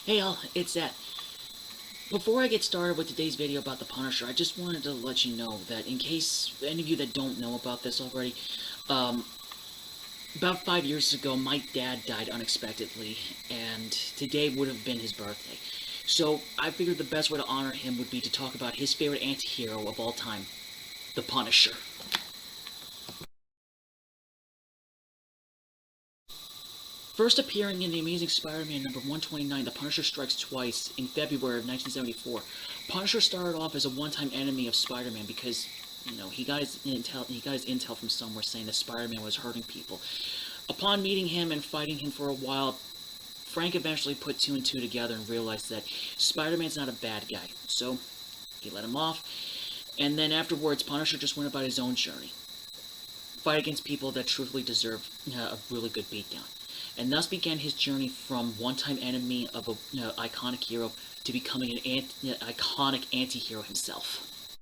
Hey all, it's Zach. Before I get started with today's video about the Punisher, I just wanted to let you know that in case any of you that don't know about this already, about 5 years ago, my dad died unexpectedly, and today would have been his birthday. So I figured the best way to honor him would be to talk about his favorite anti-hero of all time, the Punisher. First appearing in The Amazing Spider-Man number 129, The Punisher Strikes Twice, in February of 1974, Punisher started off as a one-time enemy of Spider-Man because, he got his intel from somewhere saying that Spider-Man was hurting people. Upon meeting him and fighting him for a while, Frank eventually put two and two together and realized that Spider-Man's not a bad guy. So, he let him off, and then afterwards, Punisher just went about his own journey. Fight against people that truthfully deserve a really good beatdown. And thus began his journey from one-time enemy of an iconic hero to becoming an iconic anti-hero himself.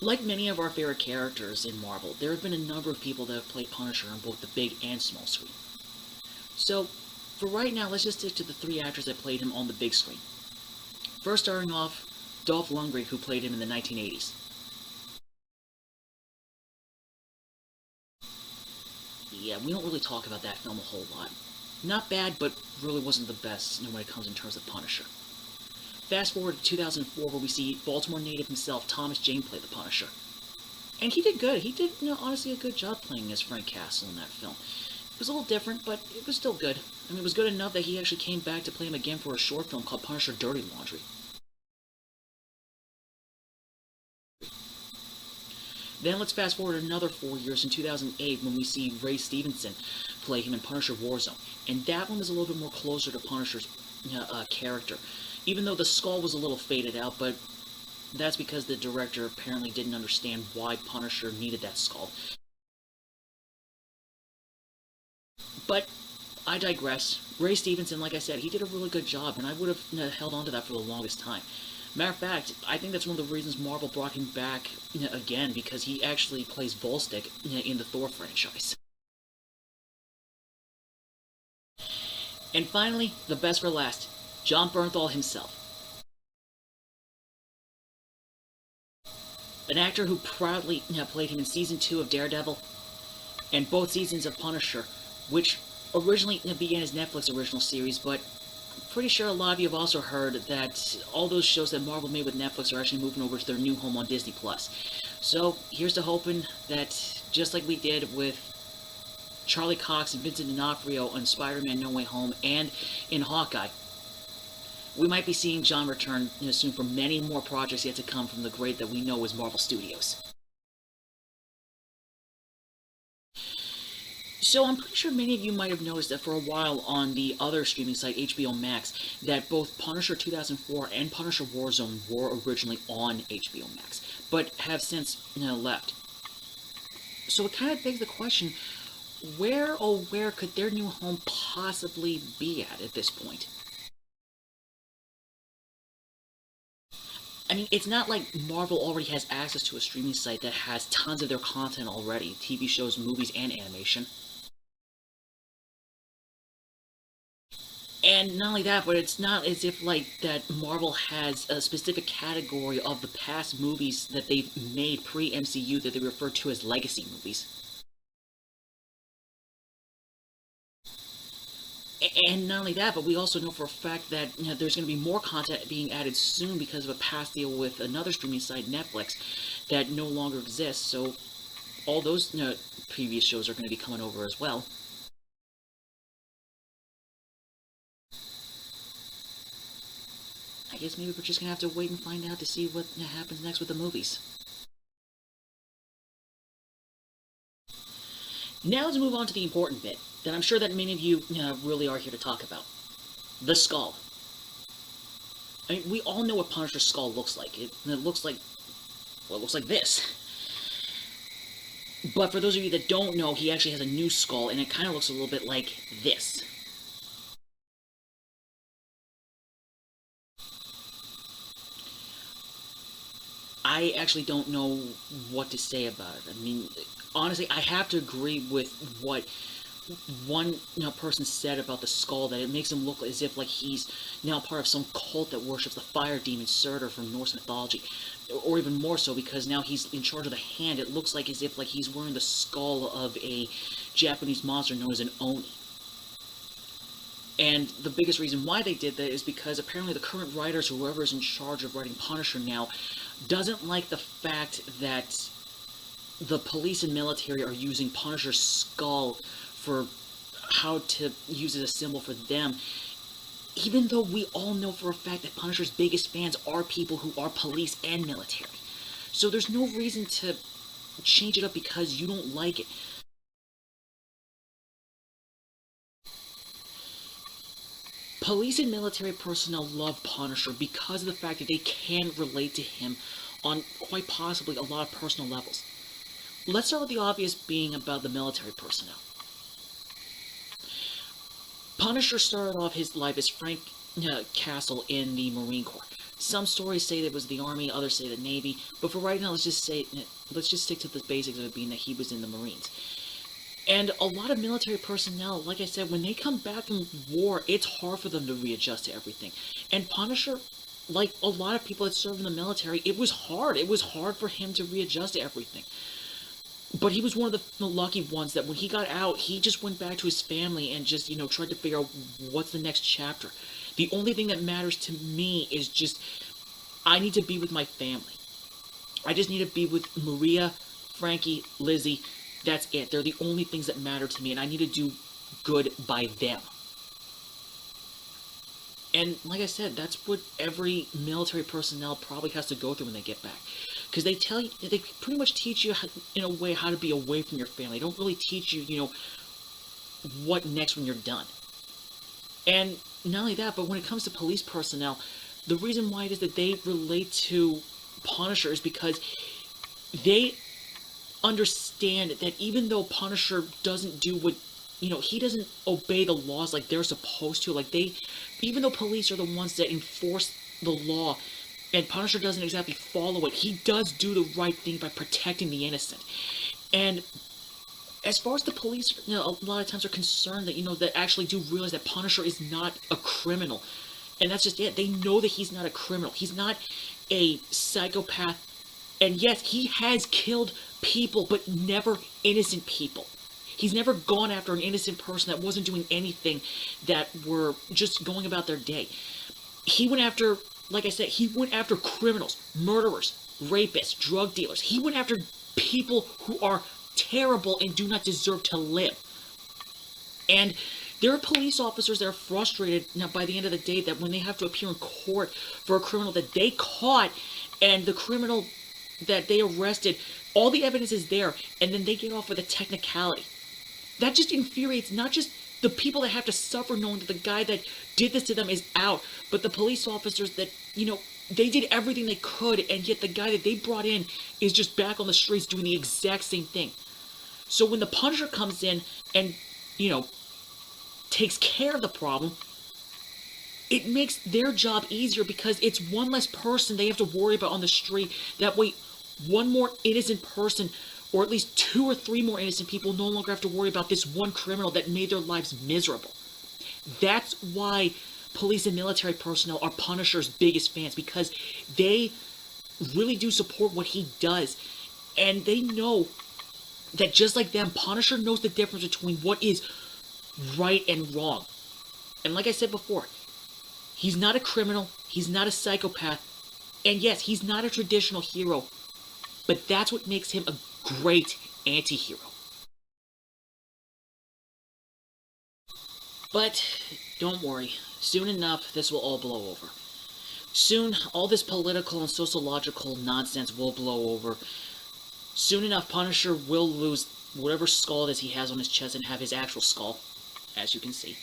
Like many of our favorite characters in Marvel, there have been a number of people that have played Punisher on both the big and small screen. So, for right now, let's just stick to the three actors that played him on the big screen. First starting off, Dolph Lundgren, who played him in the 1980s. Yeah, we don't really talk about that film a whole lot. Not bad, but really wasn't the best when it comes in terms of Punisher. Fast forward to 2004, where we see Baltimore native himself, Thomas Jane, play the Punisher. And he did good. He did, honestly a good job playing as Frank Castle in that film. It was a little different, but it was still good. I mean, it was good enough that he actually came back to play him again for a short film called Punisher Dirty Laundry. Then let's fast forward another 4 years in 2008 when we see Ray Stevenson play him in Punisher Warzone. And that one was a little bit more closer to Punisher's character. Even though the skull was a little faded out, but that's because the director apparently didn't understand why Punisher needed that skull. But I digress. Ray Stevenson, like I said, he did a really good job, and I would have held on to that for the longest time. Matter of fact, I think that's one of the reasons Marvel brought him back again, because he actually plays Volstagg in the Thor franchise. And finally, the best for last, Jon Bernthal himself. An actor who proudly played him in Season 2 of Daredevil, and both seasons of Punisher, which originally began as Netflix original series, but pretty sure a lot of you have also heard that all those shows that Marvel made with Netflix are actually moving over to their new home on Disney+. So, here's to hoping that, just like we did with Charlie Cox and Vincent D'Onofrio on Spider-Man No Way Home and in Hawkeye, we might be seeing Jon return soon for many more projects yet to come from the great that we know as Marvel Studios. So I'm pretty sure many of you might have noticed that for a while on the other streaming site, HBO Max, that both Punisher 2004 and Punisher Warzone were originally on HBO Max, but have since left. So it kind of begs the question, where could their new home possibly be at this point? I mean, it's not like Marvel already has access to a streaming site that has tons of their content already, TV shows, movies, and animation. And not only that, but it's not as if, that Marvel has a specific category of the past movies that they've made pre-MCU that they refer to as legacy movies. And not only that, but we also know for a fact that there's going to be more content being added soon because of a past deal with another streaming site, Netflix, that no longer exists, so all those previous shows are going to be coming over as well. I guess maybe we're just gonna have to wait and find out to see what happens next with the movies. Now let's move on to the important bit, that I'm sure that many of you really are here to talk about. The skull. I mean, we all know what Punisher's skull looks like. It looks like, well, it looks like this. But for those of you that don't know, he actually has a new skull, and it kind of looks a little bit like this. I actually don't know what to say about it. I mean, honestly, I have to agree with what one person said about the skull that it makes him look as if like he's now part of some cult that worships the fire demon Surtur from Norse mythology, or even more so because now he's in charge of the hand. It looks like as if like he's wearing the skull of a Japanese monster known as an oni. And the biggest reason why they did that is because apparently the current writers, whoever is in charge of writing Punisher now, doesn't like the fact that the police and military are using Punisher's skull for how to use it as a symbol for them, even though we all know for a fact that Punisher's biggest fans are people who are police and military. So there's no reason to change it up because you don't like it. Police and military personnel love Punisher because of the fact that they can relate to him on quite possibly a lot of personal levels. Let's start with the obvious being about the military personnel. Punisher started off his life as Frank Castle in the Marine Corps. Some stories say that it was the Army, others say the Navy, but for right now, let's just stick to the basics of it being that he was in the Marines. And a lot of military personnel, like I said, when they come back from war, it's hard for them to readjust to everything. And Punisher, like a lot of people that serve in the military, it was hard. It was hard for him to readjust to everything. But he was one of the lucky ones that when he got out, he just went back to his family and just, tried to figure out what's the next chapter. The only thing that matters to me is just, I need to be with my family. I just need to be with Maria, Frankie, Lizzie. That's it. They're the only things that matter to me, and I need to do good by them. And like I said, that's what every military personnel probably has to go through when they get back. Because they pretty much teach you, in a way, how to be away from your family. They don't really teach you, what next when you're done. And not only that, but when it comes to police personnel, the reason why it is that they relate to Punisher is because they understand that even though Punisher doesn't do what, he doesn't obey the laws like they're supposed to, even though police are the ones that enforce the law, and Punisher doesn't exactly follow it, he does do the right thing by protecting the innocent. And as far as the police, a lot of times are concerned that, that actually do realize that Punisher is not a criminal. And that's just it. They know that he's not a criminal. He's not a psychopath. And yes, he has killed people, but never innocent people. He's never gone after an innocent person that wasn't doing anything, that were just going about their day. He went after, like I said, he went after criminals, murderers, rapists, drug dealers. He went after people who are terrible and do not deserve to live. And there are police officers that are frustrated now by the end of the day that when they have to appear in court for a criminal that they caught, and the criminal that they arrested, all the evidence is there, and then they get off with a technicality. That just infuriates not just the people that have to suffer knowing that the guy that did this to them is out, but the police officers that, they did everything they could, and yet the guy that they brought in is just back on the streets doing the exact same thing. So when the Punisher comes in and, takes care of the problem, it makes their job easier because it's one less person they have to worry about on the street. That way, one more innocent person, or at least 2 or 3 more innocent people, no longer have to worry about this one criminal that made their lives miserable. That's why police and military personnel are Punisher's biggest fans, because they really do support what he does. And they know that just like them, Punisher knows the difference between what is right and wrong. And like I said before, he's not a criminal, he's not a psychopath, and yes, he's not a traditional hero, but that's what makes him a great anti-hero. But don't worry, soon enough this will all blow over. Soon, all this political and sociological nonsense will blow over. Soon enough, Punisher will lose whatever skull it is he has on his chest and have his actual skull, as you can see.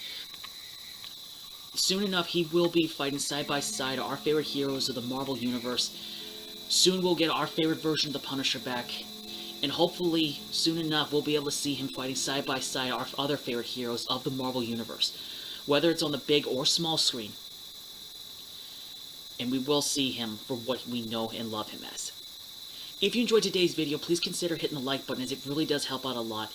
Soon enough, he will be fighting side by side our favorite heroes of the Marvel Universe. Soon we'll get our favorite version of the Punisher back. And hopefully, soon enough, we'll be able to see him fighting side by side our other favorite heroes of the Marvel Universe. Whether it's on the big or small screen. And we will see him for what we know and love him as. If you enjoyed today's video, please consider hitting the like button, as it really does help out a lot.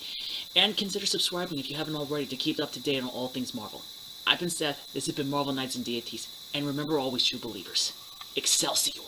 And consider subscribing if you haven't already to keep up to date on all things Marvel. I've been Seth, this has been Marvel Knights and Deities, and remember always, true believers, Excelsior!